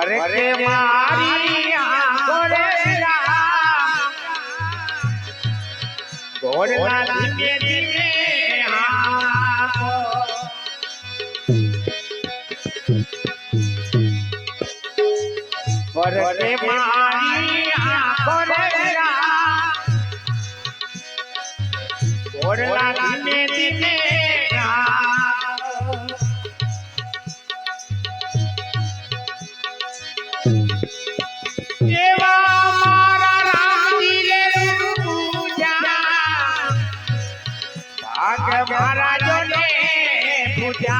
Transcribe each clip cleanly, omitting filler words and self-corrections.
के मारी घोड़ला धीमे धीमे के मारी घोड़ला धीमे धीमे महाराजों ने पूजा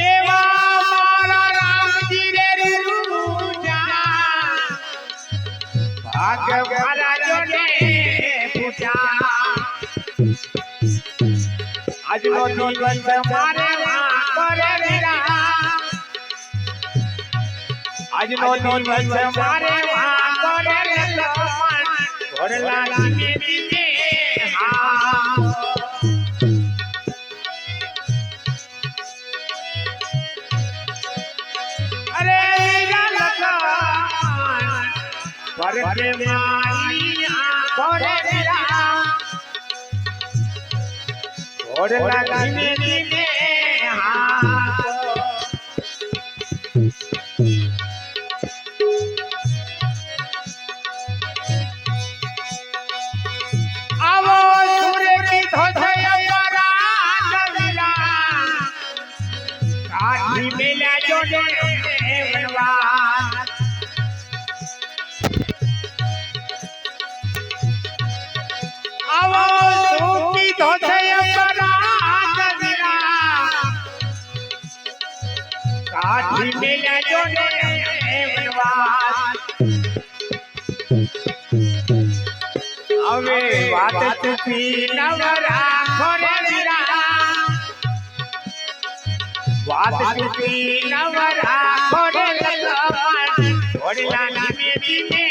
एवा मारा राम जी रे पूजा भाग महाराजों ने पूजा आज नो दिवस मारे करे वीरा आज नो दिवस मारे करे वीरा घोड़ला धीमे धीमे अरे पर के मारी घोड़ला धीमे धीमे मिला जो आवो सूखी धोते काठी मिला जो अवे बात चुकी नवरा खोरेरा बात चुकी नवरा खोरेरा घोड़ला धीमे धीमे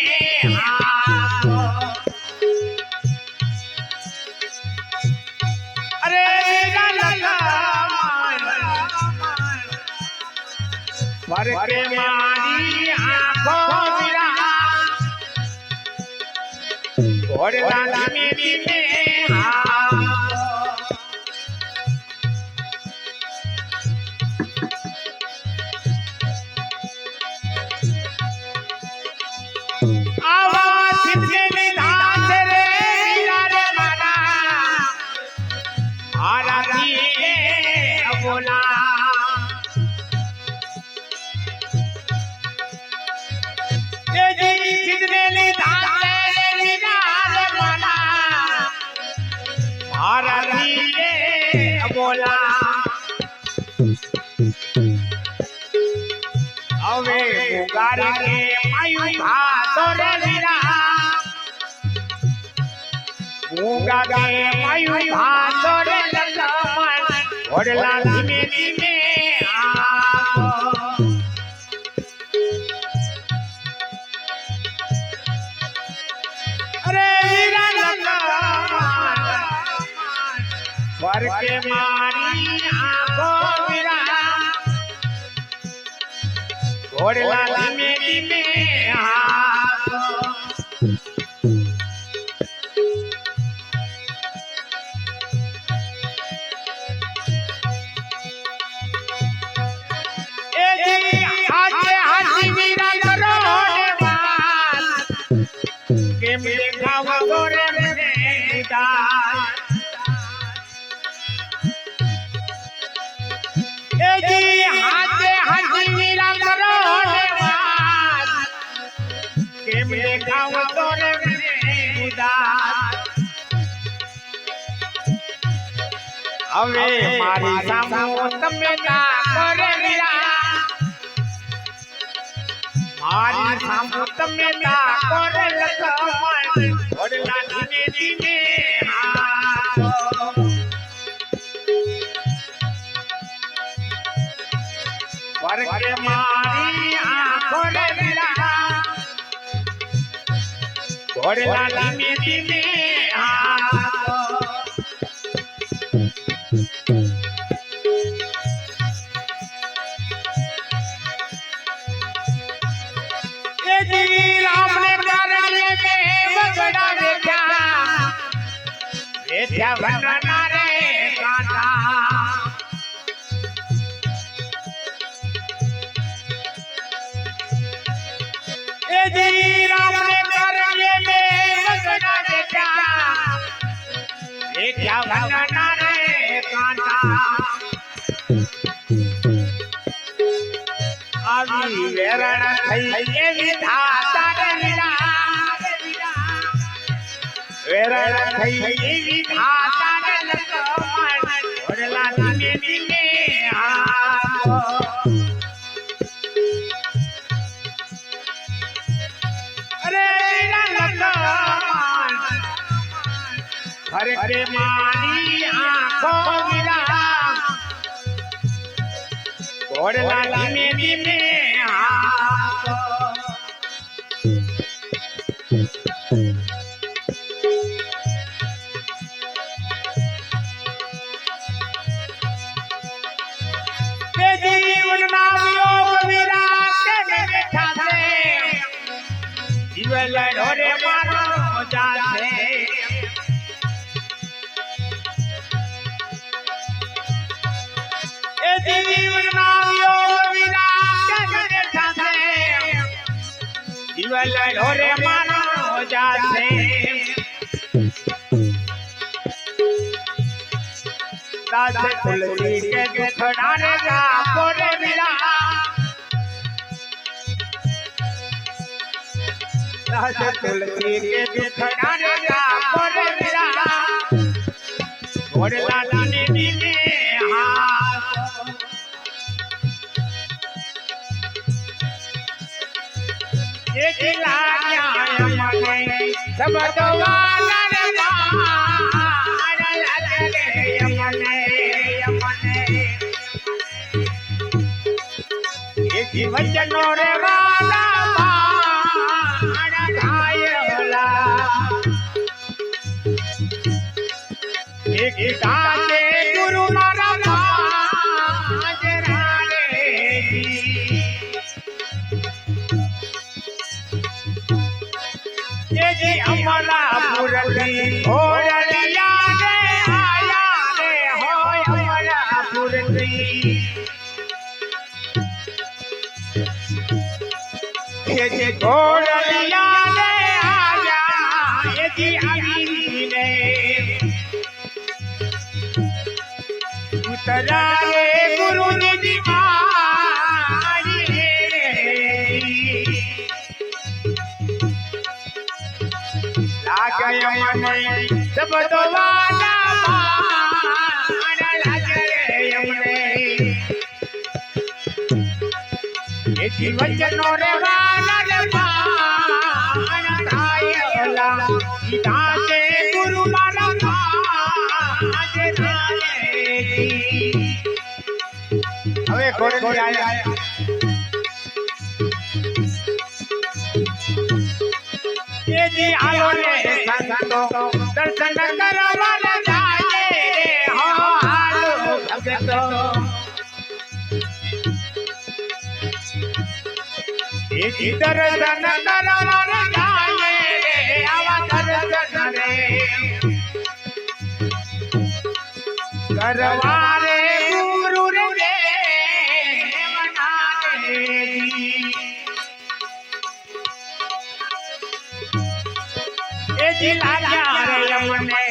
अरे पर के मारी आंखों मेरा घोड़ला धीमे धीमे बोला बोला अवे मुगार के मायू भादर वीरा मुगा के मायू भादर घोड़ला धीमे धीमे अरे पर के मारी आंखों मेरा घोड़ला धीमे धीमे मेरे गाँव गोरे में जी हाथे हाथी मेरा करो के मेरे गाँव गोरे में अवे मारी सामो तमे ना करे वीरा मारी सामो तमे ना करे घोड़ला धीमे धीमे पर के मारी आंखों वीरा घोड़ला धीमे धीमे जी राम ने कारण्य में बगड़ा देखा वेद्या बनना रे कांटा जी राम ने कारण्य में बगड़ा देखा वेद्या बनना रे कांटा आवी वेरण થઈ એ વિધાતા રે વેરણ થઈ એ વિધાતા રે લખમણ ઓડલા ધીમે ધીમે આવો અરે લખમણ ફરકે મારી આંખો વિરા ઓડલા ધીમે ધીમે ढोरे मारो जाते ए जीवन नाम योग विराट के जाते जीवन ढोरे मारो जाते दास तुलसी के दुखड़ाने का पोरे विरा दास तुलसी के दुखड़ाने का पोरे विरा ओडला लाने दीने हाथ ये दिला न्याय मने सब दवाला रे मार लगे यमने यमने ये जीवन रे वाला एक गाते गुरु मारा हाजरा रे ये जी अमला पुरली ओरलिया रे आया रे हो अमला पुरली ये जी ओरलिया रे आया ये जी आई ने उतराए गुरु जी दीवारी लागे यमने सब दवाना मान लागे यमने ये जीवन रे वाला रे मान थाय होला गीता के गुरु मारा હવે કોરડી આયા એ જી આલો ને સંતો દર્શન કરવા જાય રે હો આલો ભગતો એ જી દર્શન કરવા જાય રે આવા દર્શન રે करवारे गुरु रे मनारे ए जिला रे यमने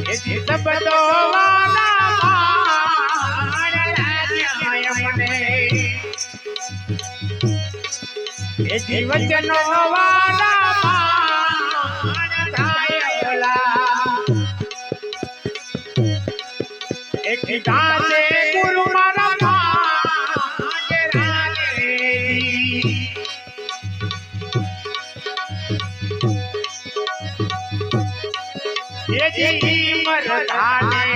ए जी सब दो वाला मान यमने ए जी वचनो वाला मान थायला एक गाते गुरु मारा हाजरा रे ये जी मरदाने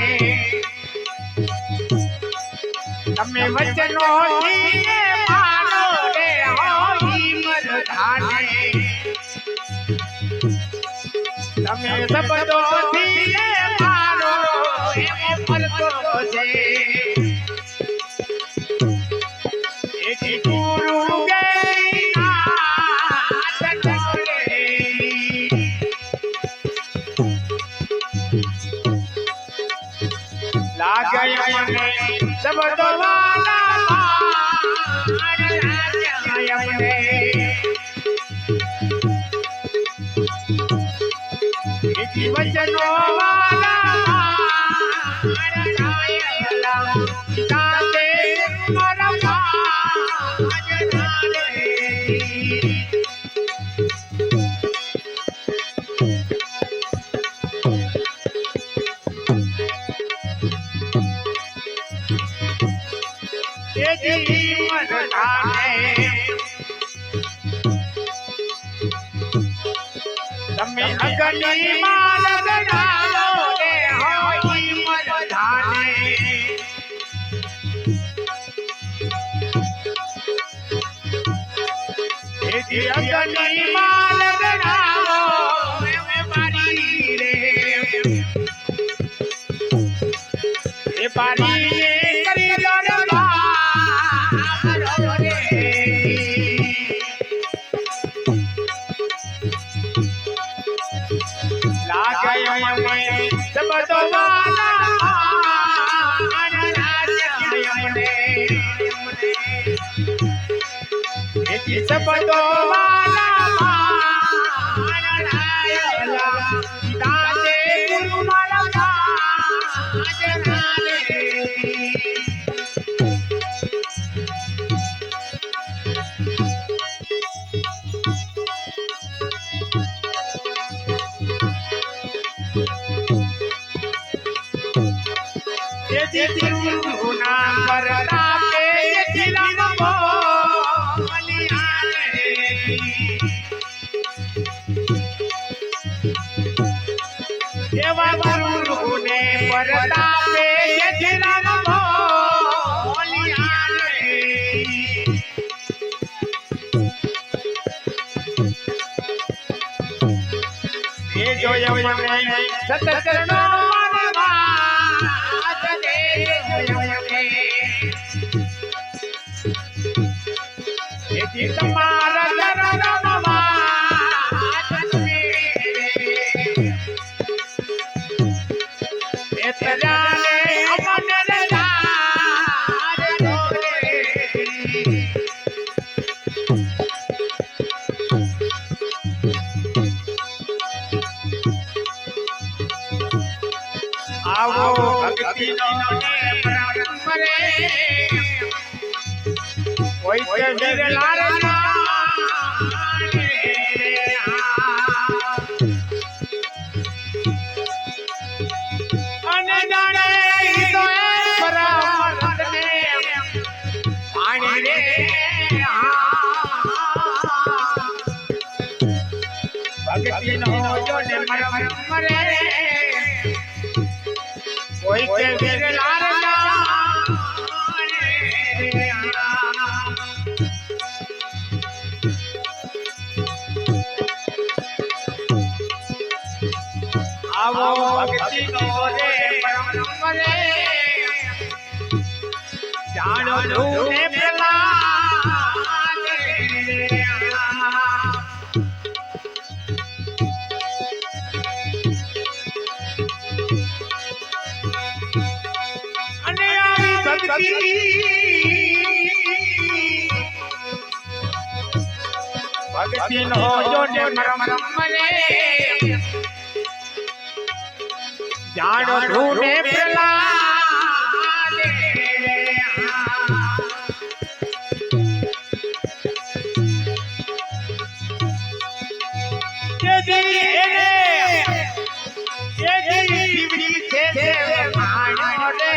तमे वचनो जीए मानो रे होई मरदाने तमे सब दो जीए मानो एमो फरतो छे एक गुरु सबदो वाला मार राजा यमने वचनो वाला मार राजा ताते मारा તમે અગની માલ ગડાલો રે હોઈ મરધાને એજી અગની માલ ગડાલો મે બારી રે એ બારી કરી દરબા सबदो वाला सबदो वाला ताते गुरु मारा गुना करता के दिलम को देवा गुरु ने परता पे दिलम को ये जो यमने सतचरणों तुम्हारा दरदमा इतराने अमन लदार आवो भक्ति नो प्रारंभ रे कोई के विरलार अने जाने तो परमत में पानी रे भक्ति नो जो ने मरम रे कोई के विरलार आवो भक्ति नो रे परम रे जानो धूने प्रहलाद अने आई भक्ति भक्ति नो जो ने परम रे जानो ढूंढे प्रहलाद ये जीवनी से मानो रे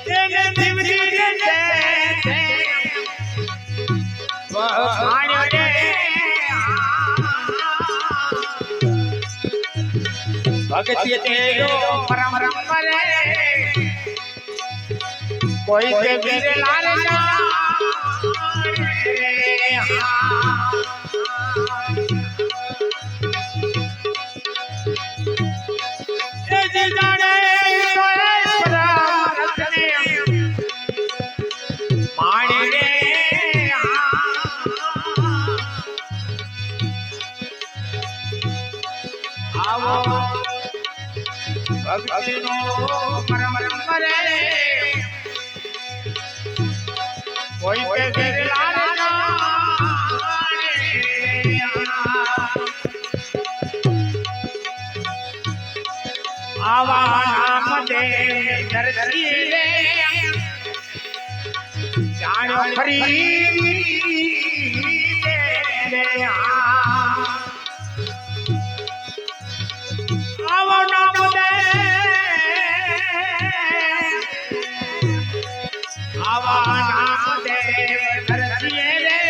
ये जीवनी से भक्ति तेरो परम रे कोई से विरलार ભક્તિનો પરમ રે કોઈ કે વિરલા આવા નામ દે ધરતી રે જાણો ખરી આવા નામ દે આવા નામ દે ધરતી રે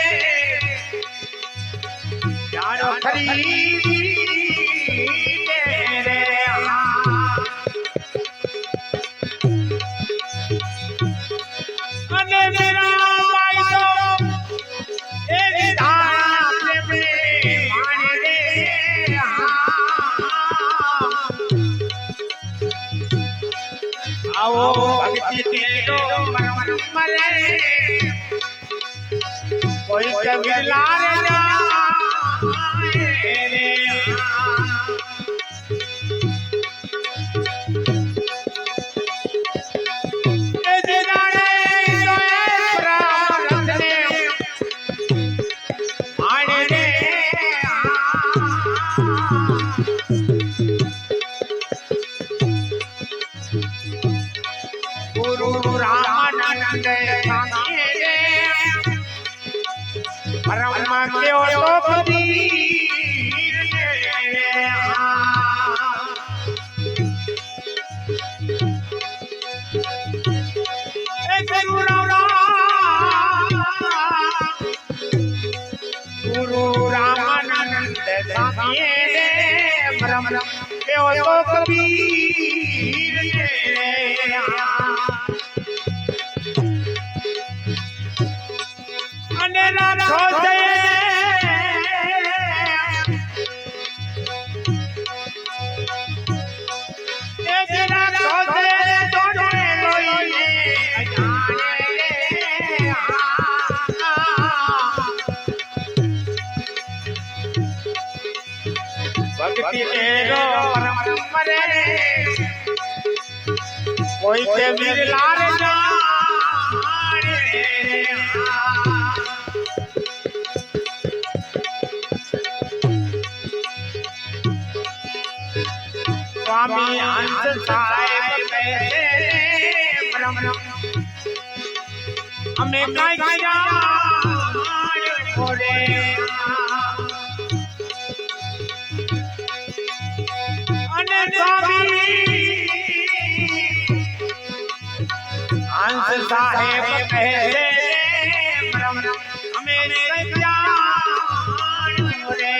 જાણો ખરી ભક્તિ તેરો મરે કોઈ કબીલા રે પરમ કેવો તો કબીર ગુરુ રામાનંદ સ્વામી પરમ કેવો તો કબીર અને રાખો ભક્તિ તેરો પરમ રે કોઈ કે વિરલા રે स्वामी हंस साहेब कहते परम हमें काया छोड़े अने स्वामी हंस साहेब कहते परम हमें काया छोड़े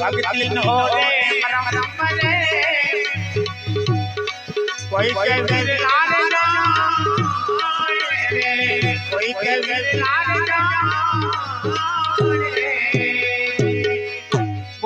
भक्ति न हो रे परम रे कोई के विरला रे कोई के विरला रे